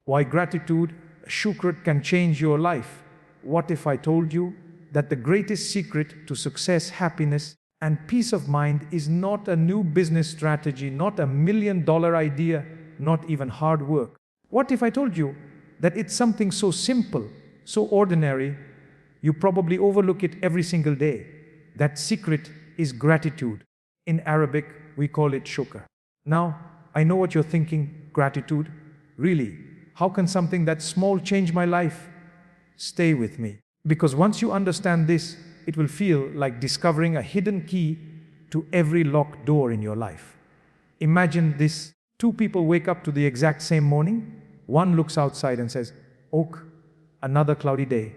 Why gratitude, Shukr, can change your life. What if I told you that the greatest secret to success, happiness, and peace of mind is not a new business strategy, not $1 million idea, not even hard work? What if I told you that it's something so simple, so ordinary, you probably overlook it every single day? That secret is gratitude. In Arabic, we call it Shukr. Now, I know what you're thinking, gratitude? Really? How can something that small change my life? Stay with me. Because once you understand this, it will feel like discovering a hidden key to every locked door in your life. Imagine this. 2 people wake up to the exact same morning. One looks outside and says, "Oak, another cloudy day.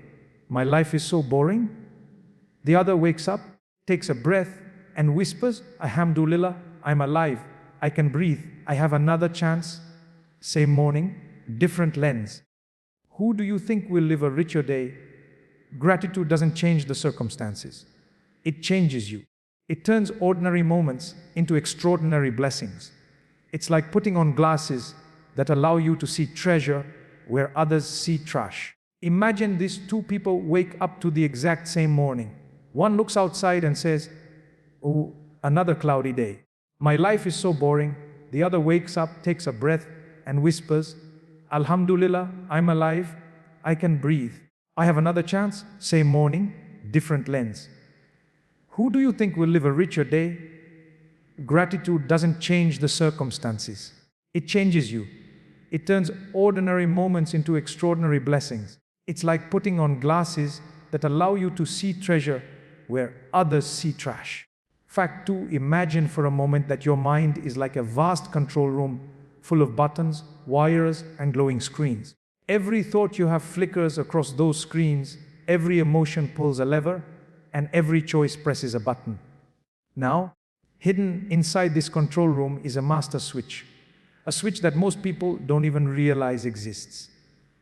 My life is so boring." The other wakes up, takes a breath, and whispers, "Alhamdulillah, I'm alive. I can breathe. I have another chance." Same morning, different lens. Who do you think will live a richer day? Gratitude doesn't change the circumstances. It changes you. It turns ordinary moments into extraordinary blessings. It's like putting on glasses that allow you to see treasure where others see trash. Imagine these 2 people wake up to the exact same morning. One looks outside and says, "Oh, another cloudy day. My life is so boring." The other wakes up, takes a breath, and whispers, "Alhamdulillah, I'm alive. I can breathe. I have another chance." Same morning, different lens. Who do you think will live a richer day? Gratitude doesn't change the circumstances. It changes you. It turns ordinary moments into extraordinary blessings. It's like putting on glasses that allow you to see treasure where others see trash. Fact 2, imagine for a moment that your mind is like a vast control room full of buttons, wires, and glowing screens. Every thought you have flickers across those screens, every emotion pulls a lever, and every choice presses a button. Now, hidden inside this control room is a master switch. A switch that most people don't even realize exists.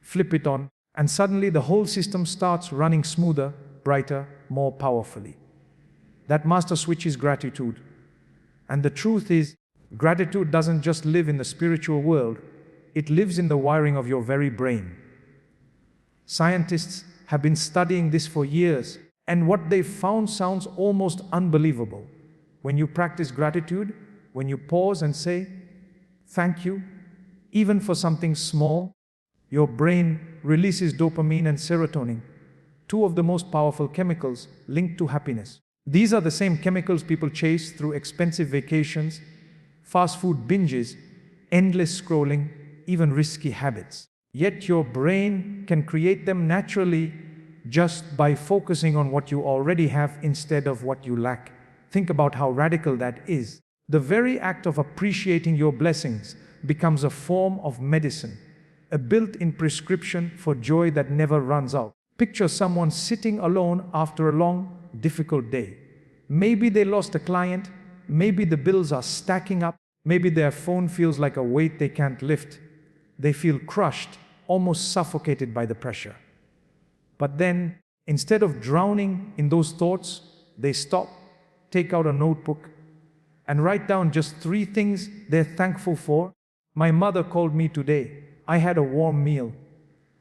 Flip it on, and suddenly the whole system starts running smoother, brighter, more powerfully. That master switch is gratitude. And the truth is, gratitude doesn't just live in the spiritual world, it lives in the wiring of your very brain. Scientists have been studying this for years, and what they've found sounds almost unbelievable. When you practice gratitude, when you pause and say, "Thank you," even for something small, your brain releases dopamine and serotonin, 2 of the most powerful chemicals linked to happiness. These are the same chemicals people chase through expensive vacations, fast food binges, endless scrolling, even risky habits. Yet your brain can create them naturally just by focusing on what you already have instead of what you lack. Think about how radical that is. The very act of appreciating your blessings becomes a form of medicine, a built-in prescription for joy that never runs out. Picture someone sitting alone after a long, difficult day. Maybe they lost a client, maybe the bills are stacking up, maybe their phone feels like a weight they can't lift. They feel crushed, almost suffocated by the pressure. But then, instead of drowning in those thoughts, they stop, take out a notebook, and write down just 3 things they're thankful for. "My mother called me today. I had a warm meal.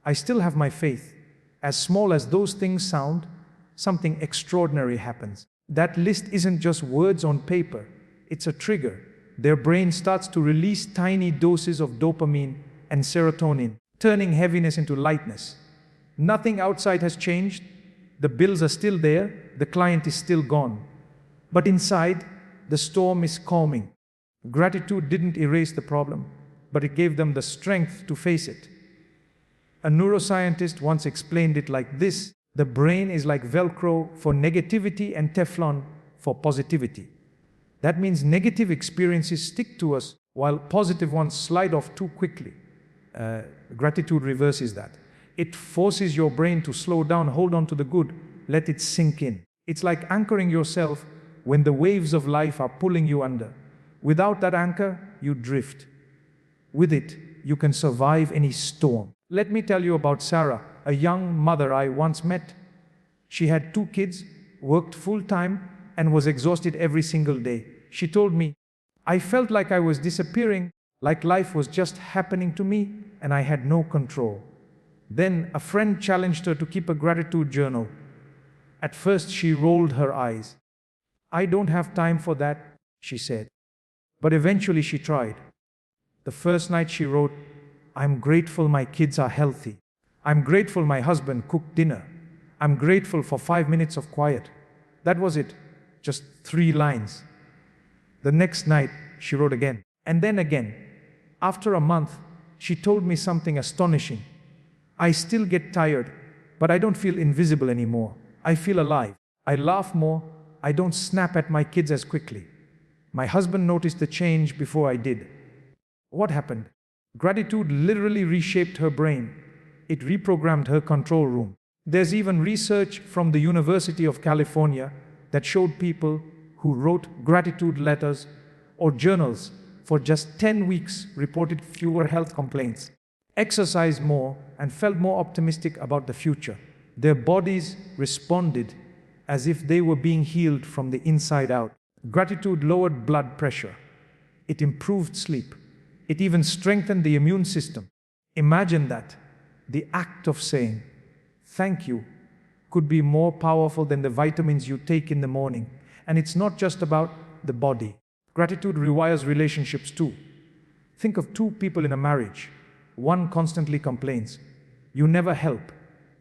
I still have my faith." As small as those things sound, something extraordinary happens. That list isn't just words on paper, it's a trigger. Their brain starts to release tiny doses of dopamine and serotonin, turning heaviness into lightness. Nothing outside has changed. The bills are still there, the client is still gone. But inside, the storm is calming. Gratitude didn't erase the problem, but it gave them the strength to face it. A neuroscientist once explained it like this: the brain is like Velcro for negativity and Teflon for positivity. That means negative experiences stick to us while positive ones slide off too quickly. Gratitude reverses that. It forces your brain to slow down, hold on to the good, let it sink in. It's like anchoring yourself when the waves of life are pulling you under. Without that anchor, you drift. With it, you can survive any storm. Let me tell you about Sarah, a young mother I once met. She had 2 kids, worked full-time, and was exhausted every single day. She told me, "I felt like I was disappearing, like life was just happening to me. and I had no control. Then a friend challenged her to keep a gratitude journal. At first she rolled her eyes. "I don't have time for that," she said. But eventually she tried. The first night she wrote, "I'm grateful my kids are healthy. I'm grateful my husband cooked dinner. I'm grateful for 5 minutes of quiet." That was it, just 3 lines. The next night she wrote again, and then again. After a month, she told me something astonishing. "I still get tired, but I don't feel invisible anymore. I feel alive. I laugh more. I don't snap at my kids as quickly. My husband noticed the change before I did." What happened? Gratitude literally reshaped her brain. It reprogrammed her control room. There's even research from the University of California that showed people who wrote gratitude letters or journals for just 10 weeks reported fewer health complaints, exercised more, and felt more optimistic about the future. Their bodies responded as if they were being healed from the inside out. Gratitude lowered blood pressure. It improved sleep. It even strengthened the immune system. Imagine that. The act of saying, "Thank you," could be more powerful than the vitamins you take in the morning. And it's not just about the body. Gratitude rewires relationships too. Think of 2 people in a marriage. One constantly complains. "You never help.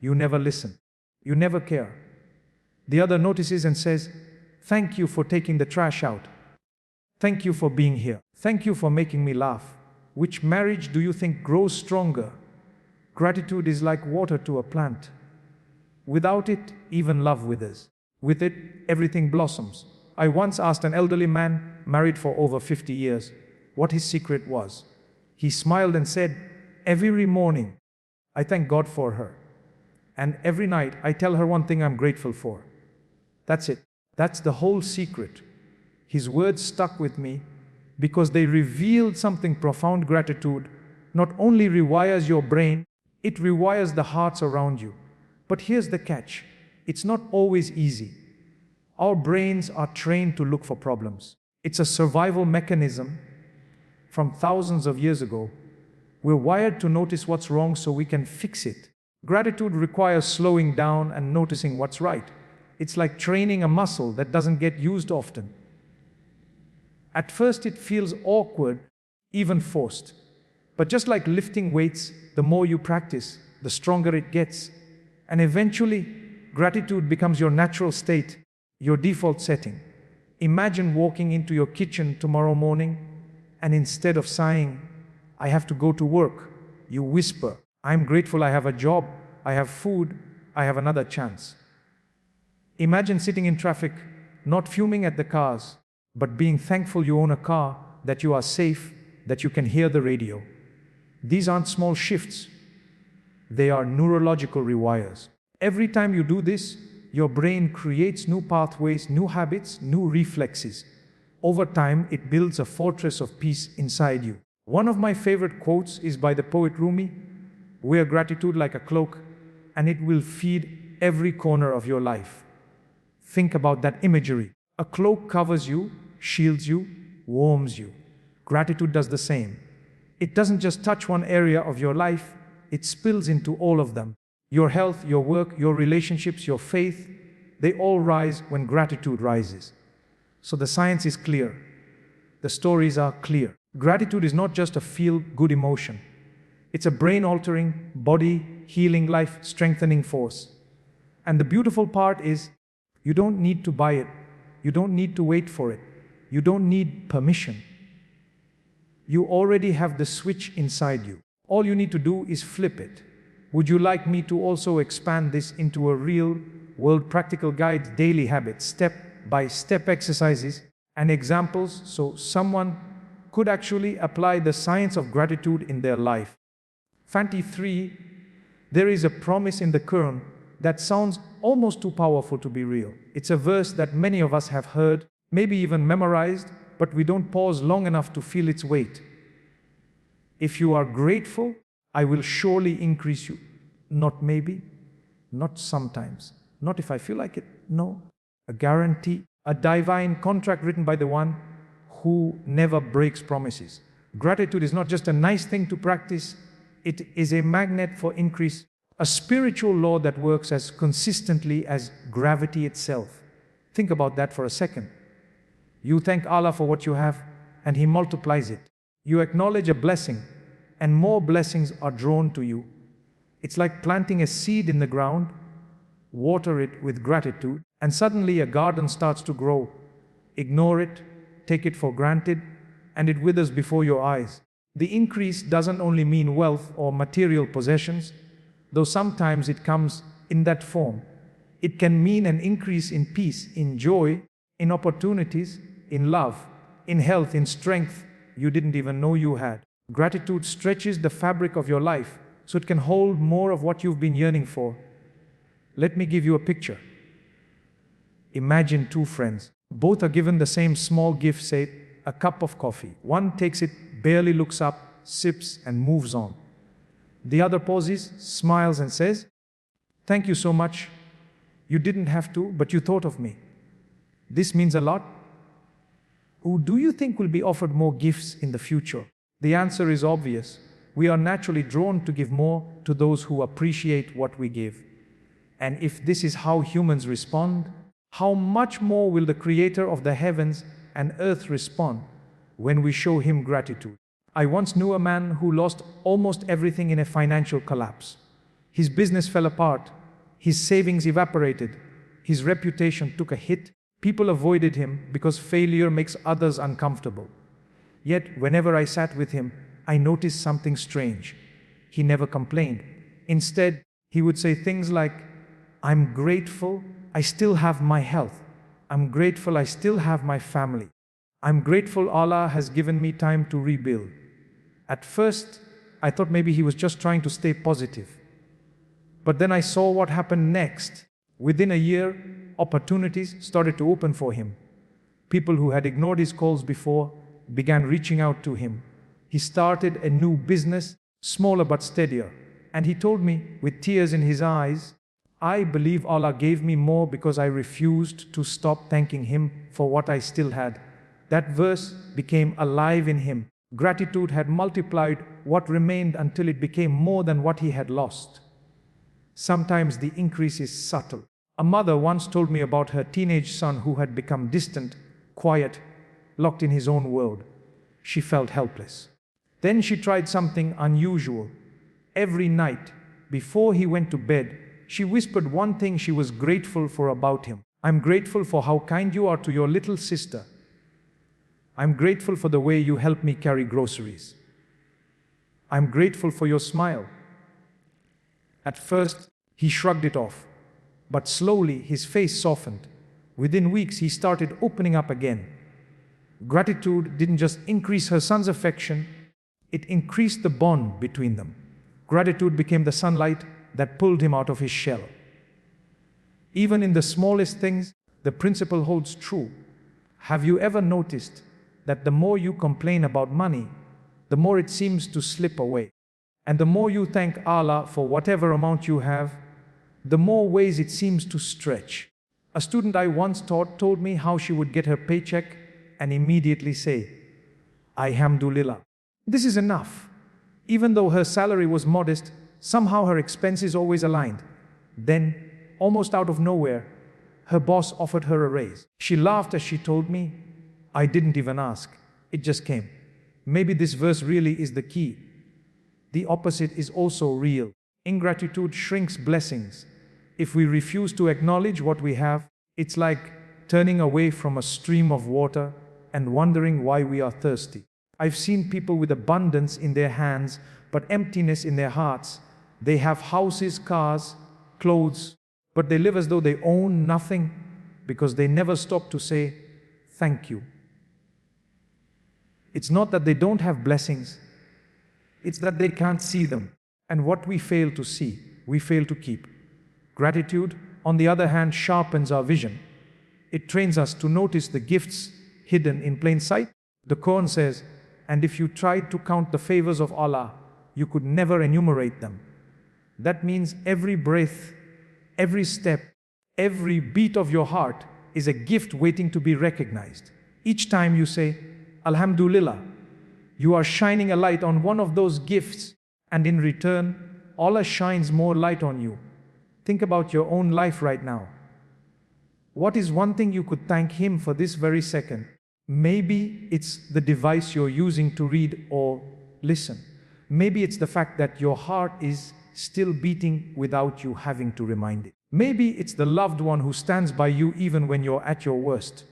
You never listen. You never care." The other notices and says, "Thank you for taking the trash out. Thank you for being here. Thank you for making me laugh." Which marriage do you think grows stronger? Gratitude is like water to a plant. Without it, even love withers. With it, everything blossoms. I once asked an elderly man, married for over 50 years, what his secret was. He smiled and said, "Every morning, I thank God for her. And every night, I tell her one thing I'm grateful for." That's it. That's the whole secret. His words stuck with me because they revealed something profound. Gratitude not only rewires your brain, it rewires the hearts around you. But here's the catch. It's not always easy. Our brains are trained to look for problems. It's a survival mechanism from thousands of years ago. We're wired to notice what's wrong so we can fix it. Gratitude requires slowing down and noticing what's right. It's like training a muscle that doesn't get used often. At first it feels awkward, even forced. But just like lifting weights, the more you practice, the stronger it gets. And eventually, gratitude becomes your natural state, your default setting. Imagine walking into your kitchen tomorrow morning, and instead of sighing, "I have to go to work," you whisper, "I'm grateful I have a job, I have food, I have another chance." Imagine sitting in traffic, not fuming at the cars, but being thankful you own a car, that you are safe, that you can hear the radio. These aren't small shifts. They are neurological rewires. Every time you do this, your brain creates new pathways, new habits, new reflexes. Over time, it builds a fortress of peace inside you. One of my favorite quotes is by the poet Rumi, "Wear gratitude like a cloak, and it will feed every corner of your life." Think about that imagery. A cloak covers you, shields you, warms you. Gratitude does the same. It doesn't just touch one area of your life, it spills into all of them. Your health, your work, your relationships, your faith, they all rise when gratitude rises. So the science is clear. The stories are clear. Gratitude is not just a feel-good emotion. It's a brain-altering, body-healing, life-strengthening force. And the beautiful part is, you don't need to buy it. You don't need to wait for it. You don't need permission. You already have the switch inside you. All you need to do is flip it. Would you like me to also expand this into a real-world practical guide, daily habits, step-by-step exercises and examples so someone could actually apply the science of gratitude in their life? Fanti 3, there is a promise in the Qur'an that sounds almost too powerful to be real. It's a verse that many of us have heard, maybe even memorized, but we don't pause long enough to feel its weight. If you are grateful, I will surely increase you. Not maybe, not sometimes, not if I feel like it. No, a guarantee, a divine contract written by the one who never breaks promises. Gratitude is not just a nice thing to practice, It is a magnet for increase, a spiritual law that works as consistently as gravity itself. Think about that for a second. You thank Allah for what you have, and He multiplies it. You acknowledge a blessing, and more blessings are drawn to you. It's like planting a seed in the ground, water it with gratitude, and suddenly a garden starts to grow. Ignore it, take it for granted, and it withers before your eyes. The increase doesn't only mean wealth or material possessions, though sometimes it comes in that form. It can mean an increase in peace, in joy, in opportunities, in love, in health, in strength you didn't even know you had. Gratitude stretches the fabric of your life so it can hold more of what you've been yearning for. Let me give you a picture. Imagine two friends. Both are given the same small gift, say, a cup of coffee. One takes it, barely looks up, sips, and moves on. The other pauses, smiles, and says, "Thank you so much. You didn't have to, but you thought of me. This means a lot." Who do you think will be offered more gifts in the future? The answer is obvious. We are naturally drawn to give more to those who appreciate what we give. And if this is how humans respond, how much more will the Creator of the heavens and earth respond when we show Him gratitude? I once knew a man who lost almost everything in a financial collapse. His business fell apart, his savings evaporated, his reputation took a hit. People avoided him because failure makes others uncomfortable. Yet, whenever I sat with him, I noticed something strange. He never complained. Instead, he would say things like, "I'm grateful I still have my health. I'm grateful I still have my family. I'm grateful Allah has given me time to rebuild." At first, I thought maybe he was just trying to stay positive. But then I saw what happened next. Within a year, opportunities started to open for him. People who had ignored his calls before began reaching out to him. He started a new business, smaller but steadier. And he told me, with tears in his eyes, "I believe Allah gave me more because I refused to stop thanking Him for what I still had." That verse became alive in him. Gratitude had multiplied what remained until it became more than what he had lost. Sometimes the increase is subtle. A mother once told me about her teenage son who had become distant, quiet, locked in his own world. She felt helpless. Then she tried something unusual. Every night, before he went to bed, she whispered one thing she was grateful for about him. "I'm grateful for how kind you are to your little sister. I'm grateful for the way you help me carry groceries. I'm grateful for your smile." At first, he shrugged it off, but slowly his face softened. Within weeks, he started opening up again. Gratitude didn't just increase her son's affection, it increased the bond between them. Gratitude became the sunlight that pulled him out of his shell. Even in the smallest things, the principle holds true. Have you ever noticed that the more you complain about money, the more it seems to slip away? And the more you thank Allah for whatever amount you have, the more ways it seems to stretch. A student I once taught told me how she would get her paycheck and immediately say, "Alhamdulillah. This is enough." Even though her salary was modest, somehow her expenses always aligned. Then, almost out of nowhere, her boss offered her a raise. She laughed as she told me, "I didn't even ask. It just came." Maybe this verse really is the key. The opposite is also real. Ingratitude shrinks blessings. If we refuse to acknowledge what we have, it's like turning away from a stream of water and wondering why we are thirsty. I've seen people with abundance in their hands, but emptiness in their hearts. They have houses, cars, clothes, but they live as though they own nothing because they never stop to say, "Thank you." It's not that they don't have blessings, it's that they can't see them. And what we fail to see, we fail to keep. Gratitude, on the other hand, sharpens our vision. It trains us to notice the gifts hidden in plain sight. The Qur'an says, "And if you tried to count the favors of Allah, you could never enumerate them." That means every breath, every step, every beat of your heart is a gift waiting to be recognized. Each time you say, "Alhamdulillah," you are shining a light on one of those gifts, And in return, Allah shines more light on you. Think about your own life right now. What is one thing you could thank Him for this very second? Maybe it's the device you're using to read or listen. Maybe it's the fact that your heart is still beating without you having to remind it. Maybe it's the loved one who stands by you even when you're at your worst.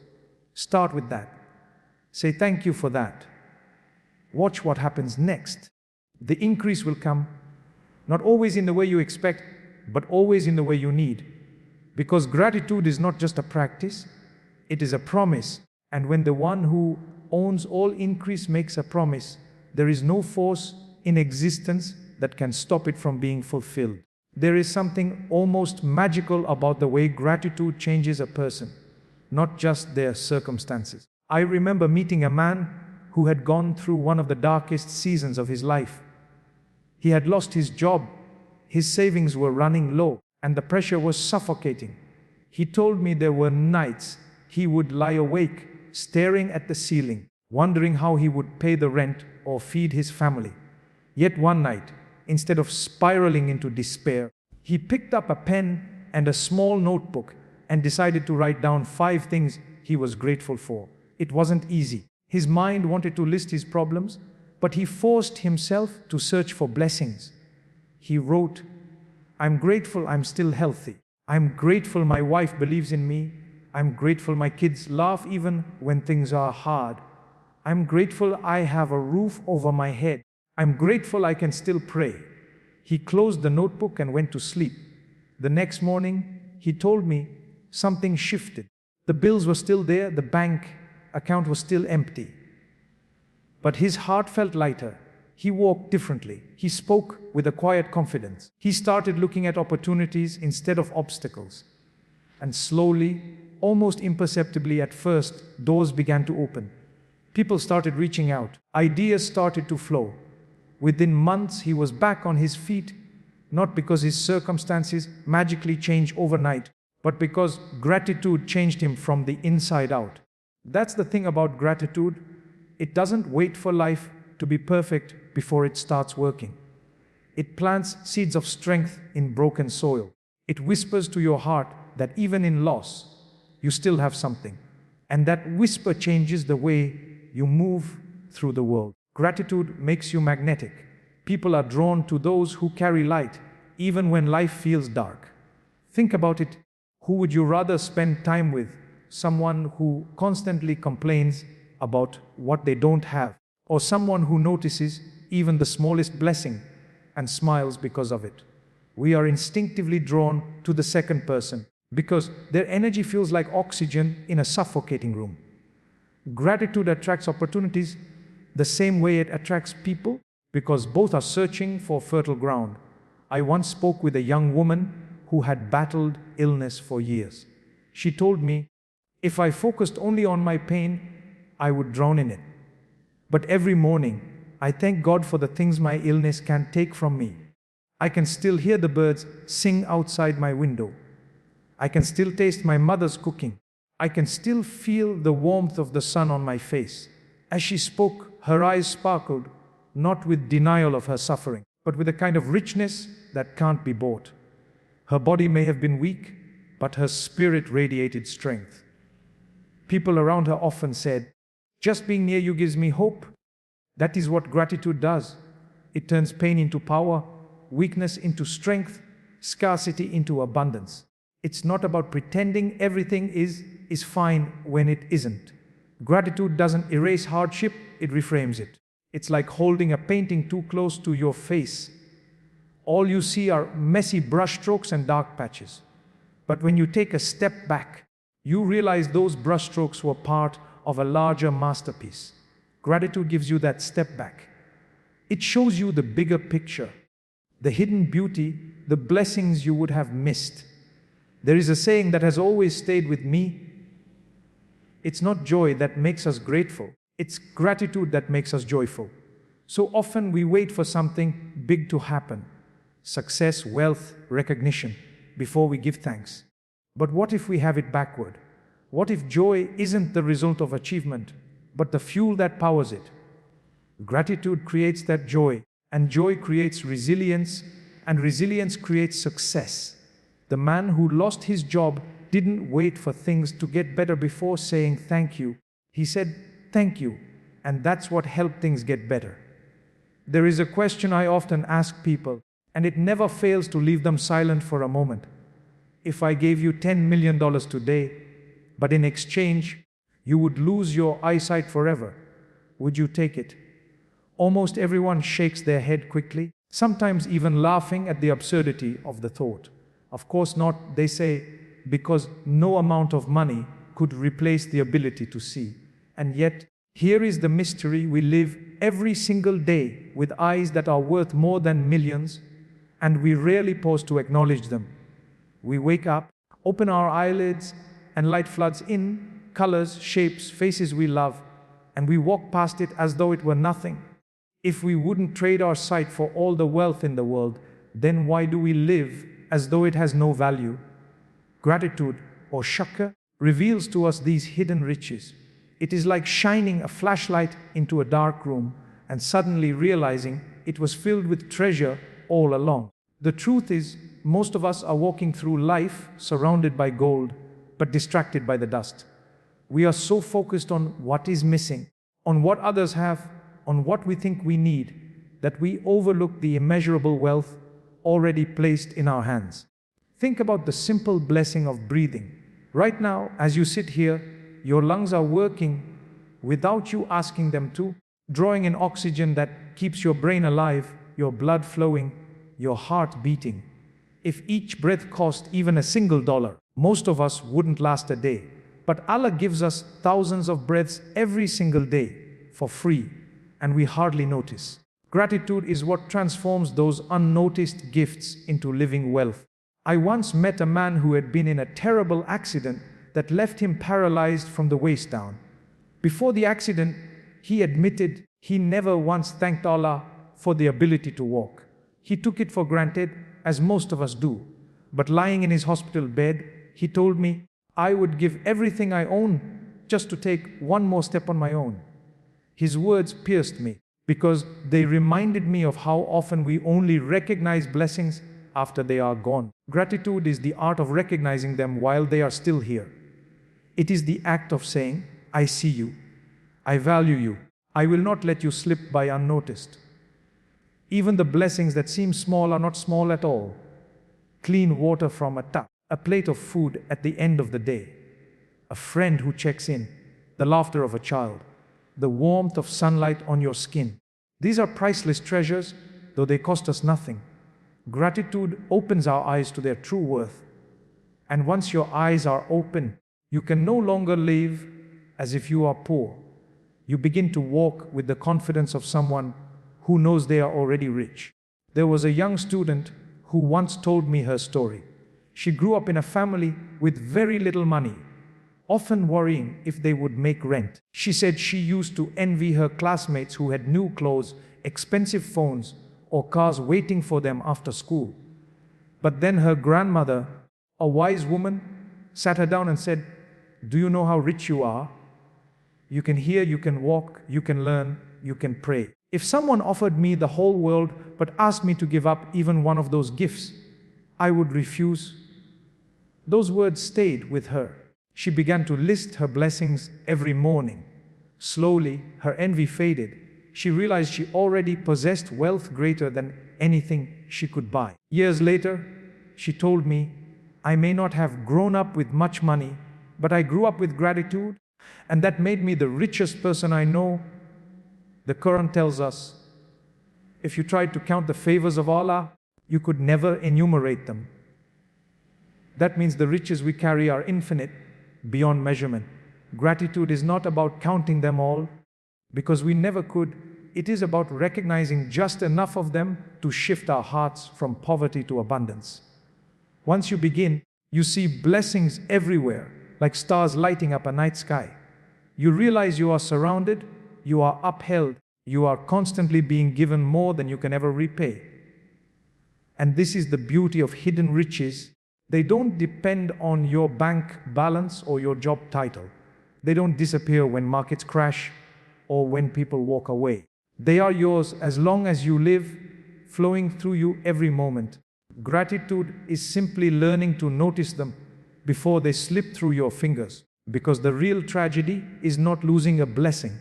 Start with that. Say thank you for that. Watch what happens next. The increase will come, not always in the way you expect, but always in the way you need. Because gratitude is not just a practice, it is a promise. And when the one who owns all increase makes a promise, there is no force in existence that can stop it from being fulfilled. There is something almost magical about the way gratitude changes a person, not just their circumstances. I remember meeting a man who had gone through one of the darkest seasons of his life. He had lost his job, his savings were running low, and the pressure was suffocating. He told me there were nights he would lie awake, staring at the ceiling, wondering how he would pay the rent or feed his family. Yet one night, instead of spiraling into despair, he picked up a pen and a small notebook and decided to write down 5 things he was grateful for. It wasn't easy. His mind wanted to list his problems, but he forced himself to search for blessings. He wrote, "I'm grateful I'm still healthy. I'm grateful my wife believes in me. I'm grateful my kids laugh even when things are hard. I'm grateful I have a roof over my head. I'm grateful I can still pray." He closed the notebook and went to sleep. The next morning, he told me something shifted. The bills were still there, the bank account was still empty. But his heart felt lighter. He walked differently. He spoke with a quiet confidence. He started looking at opportunities instead of obstacles. And slowly, almost imperceptibly at first, doors began to open. People started reaching out. Ideas started to flow. Within months, he was back on his feet, not because his circumstances magically changed overnight, but because gratitude changed him from the inside out. That's the thing about gratitude. It doesn't wait for life to be perfect before it starts working. It plants seeds of strength in broken soil. It whispers to your heart that even in loss, you still have something. And that whisper changes the way you move through the world. Gratitude makes you magnetic. People are drawn to those who carry light, even when life feels dark. Think about it. Who would you rather spend time with? Someone who constantly complains about what they don't have, or someone who notices even the smallest blessing and smiles because of it? We are instinctively drawn to the second person because their energy feels like oxygen in a suffocating room. Gratitude attracts opportunities the same way it attracts people because both are searching for fertile ground. I once spoke with a young woman who had battled illness for years. She told me, if I focused only on my pain, I would drown in it. But every morning, I thank God for the things my illness can take from me. I can still hear the birds sing outside my window. I can still taste my mother's cooking. I can still feel the warmth of the sun on my face. As she spoke, her eyes sparkled, not with denial of her suffering, but with a kind of richness that can't be bought. Her body may have been weak, but her spirit radiated strength. People around her often said, "Just being near you gives me hope." That is what gratitude does. It turns pain into power, weakness into strength, scarcity into abundance. It's not about pretending everything is fine when it isn't. Gratitude doesn't erase hardship, it reframes it. It's like holding a painting too close to your face. All you see are messy brushstrokes and dark patches. But when you take a step back, you realize those brushstrokes were part of a larger masterpiece. Gratitude gives you that step back. It shows you the bigger picture, the hidden beauty, the blessings you would have missed. There is a saying that has always stayed with me. It's not joy that makes us grateful. It's gratitude that makes us joyful. So often we wait for something big to happen, success, wealth, recognition, before we give thanks. But what if we have it backward? What if joy isn't the result of achievement, but the fuel that powers it? Gratitude creates that joy. And joy creates resilience, and resilience creates success. The man who lost his job didn't wait for things to get better before saying thank you. He said, thank you, and that's what helped things get better. There is a question I often ask people, and it never fails to leave them silent for a moment. If I gave you $10 million today, but in exchange, you would lose your eyesight forever, would you take it? Almost everyone shakes their head quickly, sometimes even laughing at the absurdity of the thought. Of course not, they say, because no amount of money could replace the ability to see. And yet, here is the mystery: we live every single day with eyes that are worth more than millions, and we rarely pause to acknowledge them. We wake up, open our eyelids, and light floods in, colors, shapes, faces we love, and we walk past it as though it were nothing. If we wouldn't trade our sight for all the wealth in the world, then why do we live as though it has no value? Gratitude, or Shukr, reveals to us these hidden riches. It is like shining a flashlight into a dark room and suddenly realizing it was filled with treasure all along. The truth is, most of us are walking through life surrounded by gold, but distracted by the dust. We are so focused on what is missing, on what others have, on what we think we need, that we overlook the immeasurable wealth already placed in our hands. Think about the simple blessing of breathing. Right now, as you sit here, your lungs are working without you asking them to, drawing in oxygen that keeps your brain alive, your blood flowing, your heart beating. If each breath cost even a single dollar, most of us wouldn't last a day. But Allah gives us thousands of breaths every single day for free, and we hardly notice. Gratitude is what transforms those unnoticed gifts into living wealth. I once met a man who had been in a terrible accident that left him paralyzed from the waist down. Before the accident, he admitted he never once thanked Allah for the ability to walk. He took it for granted, as most of us do. But lying in his hospital bed, he told me, I would give everything I own just to take one more step on my own. His words pierced me, because they reminded me of how often we only recognize blessings after they are gone. Gratitude is the art of recognizing them while they are still here. It is the act of saying, I see you, I value you, I will not let you slip by unnoticed. Even the blessings that seem small are not small at all. Clean water from a tap, a plate of food at the end of the day, a friend who checks in, the laughter of a child, the warmth of sunlight on your skin. These are priceless treasures, though they cost us nothing. Gratitude opens our eyes to their true worth. And once your eyes are open, you can no longer live as if you are poor. You begin to walk with the confidence of someone who knows they are already rich. There was a young student who once told me her story. She grew up in a family with very little money, often worrying if they would make rent. She said she used to envy her classmates who had new clothes, expensive phones, or cars waiting for them after school. But then her grandmother, a wise woman, sat her down and said, do you know how rich you are? You can hear, you can walk, you can learn, you can pray. If someone offered me the whole world but asked me to give up even one of those gifts, I would refuse. Those words stayed with her. She began to list her blessings every morning. Slowly, her envy faded. She realized she already possessed wealth greater than anything she could buy. Years later, she told me, I may not have grown up with much money, but I grew up with gratitude, and that made me the richest person I know. The Qur'an tells us, if you tried to count the favors of Allah, you could never enumerate them. That means the riches we carry are infinite, beyond measurement. Gratitude is not about counting them all, because we never could. It is about recognizing just enough of them to shift our hearts from poverty to abundance. Once you begin, you see blessings everywhere, like stars lighting up a night sky. You realize you are surrounded, you are upheld, you are constantly being given more than you can ever repay. And this is the beauty of hidden riches. They don't depend on your bank balance or your job title. They don't disappear when markets crash or when people walk away. They are yours as long as you live, flowing through you every moment. Gratitude is simply learning to notice them before they slip through your fingers. Because the real tragedy is not losing a blessing.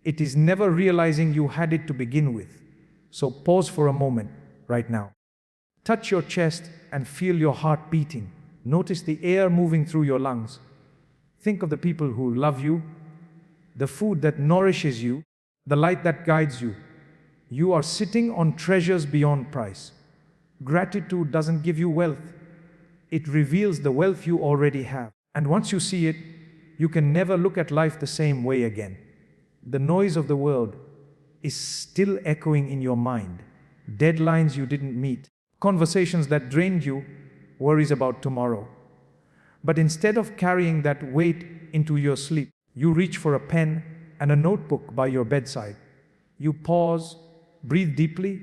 It is never realizing you had it to begin with. So pause for a moment right now. Touch your chest and feel your heart beating. Notice the air moving through your lungs. Think of the people who love you, the food that nourishes you, the light that guides you. You are sitting on treasures beyond price. Gratitude doesn't give you wealth. It reveals the wealth you already have. And once you see it, you can never look at life the same way again. The noise of the world is still echoing in your mind. Deadlines you didn't meet, conversations that drained you, worries about tomorrow. But instead of carrying that weight into your sleep, you reach for a pen and a notebook by your bedside. You pause, breathe deeply,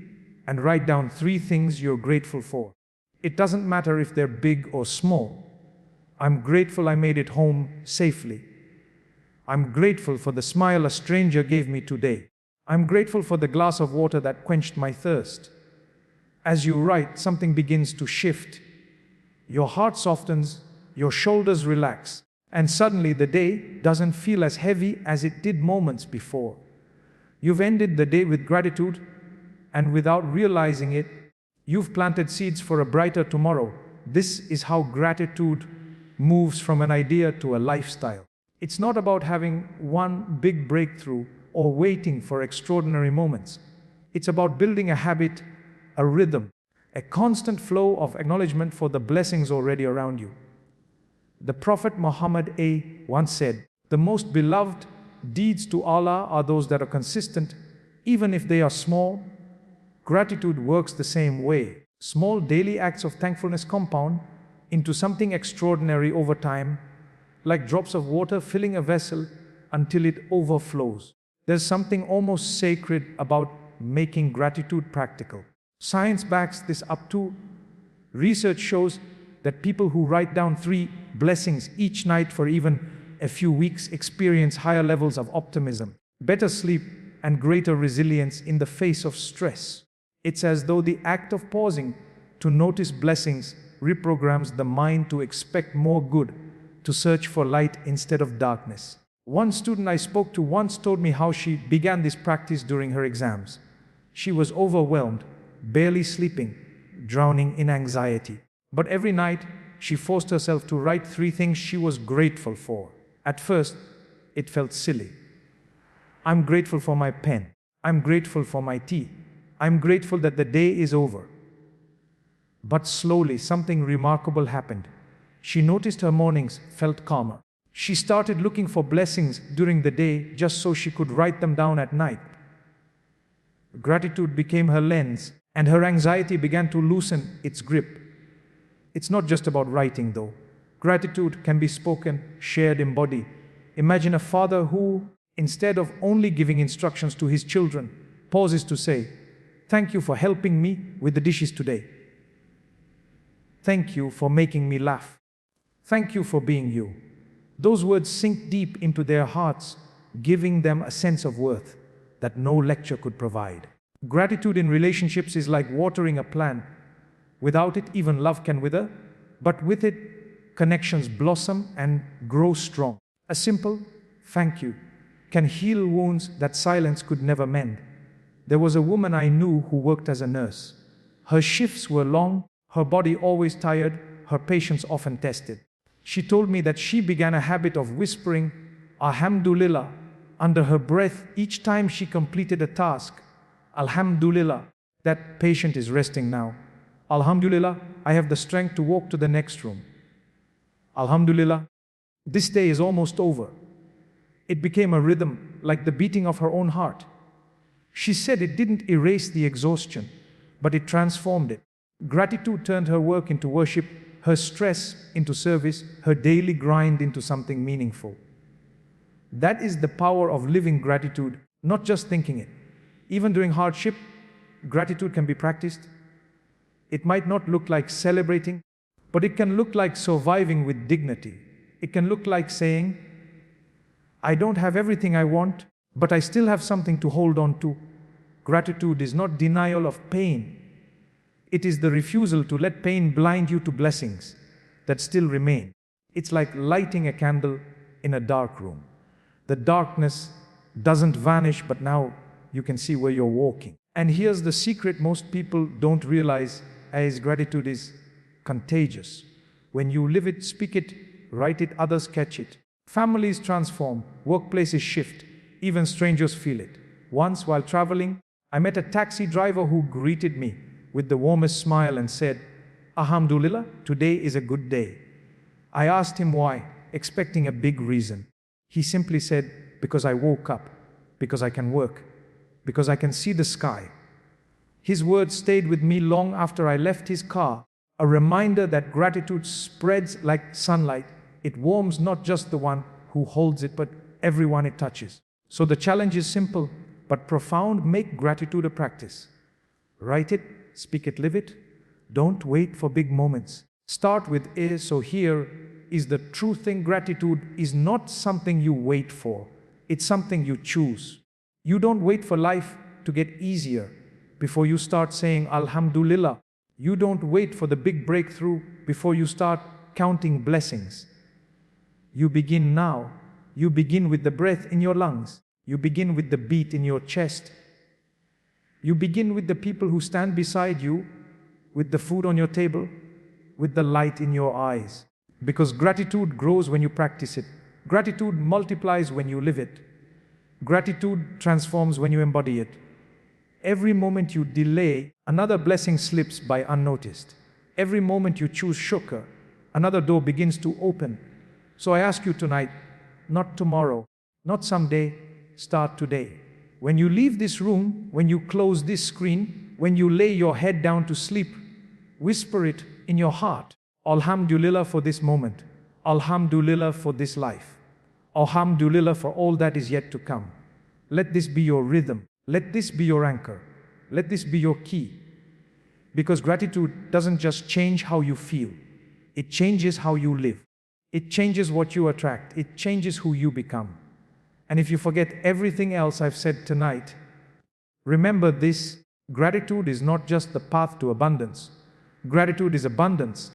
and write down 3 things you're grateful for. It doesn't matter if they're big or small. I'm grateful I made it home safely. I'm grateful for the smile a stranger gave me today. I'm grateful for the glass of water that quenched my thirst. As you write, something begins to shift. Your heart softens, your shoulders relax, and suddenly the day doesn't feel as heavy as it did moments before. You've ended the day with gratitude, and without realizing it, you've planted seeds for a brighter tomorrow. This is how gratitude moves from an idea to a lifestyle. It's not about having one big breakthrough or waiting for extraordinary moments. It's about building a habit, a rhythm, a constant flow of acknowledgement for the blessings already around you. The Prophet Muhammad once said, "The most beloved deeds to Allah are those that are consistent, even if they are small." Gratitude works the same way. Small daily acts of thankfulness compound into something extraordinary over time, like drops of water filling a vessel until it overflows. There's something almost sacred about making gratitude practical. Science backs this up too. Research shows that people who write down 3 blessings each night for even a few weeks experience higher levels of optimism, better sleep, and greater resilience in the face of stress. It's as though the act of pausing to notice blessings reprograms the mind to expect more good, to search for light instead of darkness. One student I spoke to once told me how she began this practice during her exams. She was overwhelmed, barely sleeping, drowning in anxiety. But every night, she forced herself to write 3 things she was grateful for. At first, it felt silly. I'm grateful for my pen. I'm grateful for my tea. I'm grateful that the day is over. But slowly, something remarkable happened. She noticed her mornings felt calmer. She started looking for blessings during the day just so she could write them down at night. Gratitude became her lens, and her anxiety began to loosen its grip. It's not just about writing, though. Gratitude can be spoken, shared, embodied. Imagine a father who, instead of only giving instructions to his children, pauses to say, "Thank you for helping me with the dishes today. Thank you for making me laugh. Thank you for being you." Those words sink deep into their hearts, giving them a sense of worth that no lecture could provide. Gratitude in relationships is like watering a plant. Without it, even love can wither, but with it, connections blossom and grow strong. A simple thank you can heal wounds that silence could never mend. There was a woman I knew who worked as a nurse. Her shifts were long, her body always tired, her patience often tested. She told me that she began a habit of whispering, "Alhamdulillah," under her breath each time she completed a task. "Alhamdulillah, that patient is resting now. Alhamdulillah, I have the strength to walk to the next room. Alhamdulillah, this day is almost over." It became a rhythm, like the beating of her own heart. She said it didn't erase the exhaustion, but it transformed it. Gratitude turned her work into worship, her stress into service, her daily grind into something meaningful. That is the power of living gratitude, not just thinking it. Even during hardship, gratitude can be practiced. It might not look like celebrating, but it can look like surviving with dignity. It can look like saying, "I don't have everything I want, but I still have something to hold on to. Gratitude is not denial of pain. It is the refusal to let pain blind you to blessings that still remain. It's like lighting a candle in a dark room. The darkness doesn't vanish, but now you can see where you're walking. And here's the secret most people don't realize, as gratitude is contagious. When you live it, speak it, write it, others catch it. Families transform, workplaces shift, even strangers feel it. Once while traveling, I met a taxi driver who greeted me with the warmest smile and said, "Alhamdulillah, today is a good day." I asked him why, expecting a big reason. He simply said, "Because I woke up, because I can work, because I can see the sky." His words stayed with me long after I left his car, a reminder that gratitude spreads like sunlight. It warms not just the one who holds it, but everyone it touches. So the challenge is simple, but profound. Make gratitude a practice. Write it, speak it, live it. Don't wait for big moments. Start with is. So here is the true thing. Gratitude is not something you wait for. It's something you choose. You don't wait for life to get easier before you start saying Alhamdulillah. You don't wait for the big breakthrough before you start counting blessings. You begin now. You begin with the breath in your lungs. You begin with the beat in your chest. You begin with the people who stand beside you, with the food on your table, with the light in your eyes. Because gratitude grows when you practice it. Gratitude multiplies when you live it. Gratitude transforms when you embody it. Every moment you delay, another blessing slips by unnoticed. Every moment you choose shukr, another door begins to open. So I ask you tonight, not tomorrow, not someday, start today. When you leave this room, when you close this screen, when you lay your head down to sleep, whisper it in your heart. Alhamdulillah for this moment. Alhamdulillah for this life. Alhamdulillah for all that is yet to come. Let this be your rhythm. Let this be your anchor. Let this be your key. Because gratitude doesn't just change how you feel. It changes how you live. It changes what you attract. It changes who you become. And if you forget everything else I've said tonight, remember this: gratitude is not just the path to abundance. Gratitude is abundance.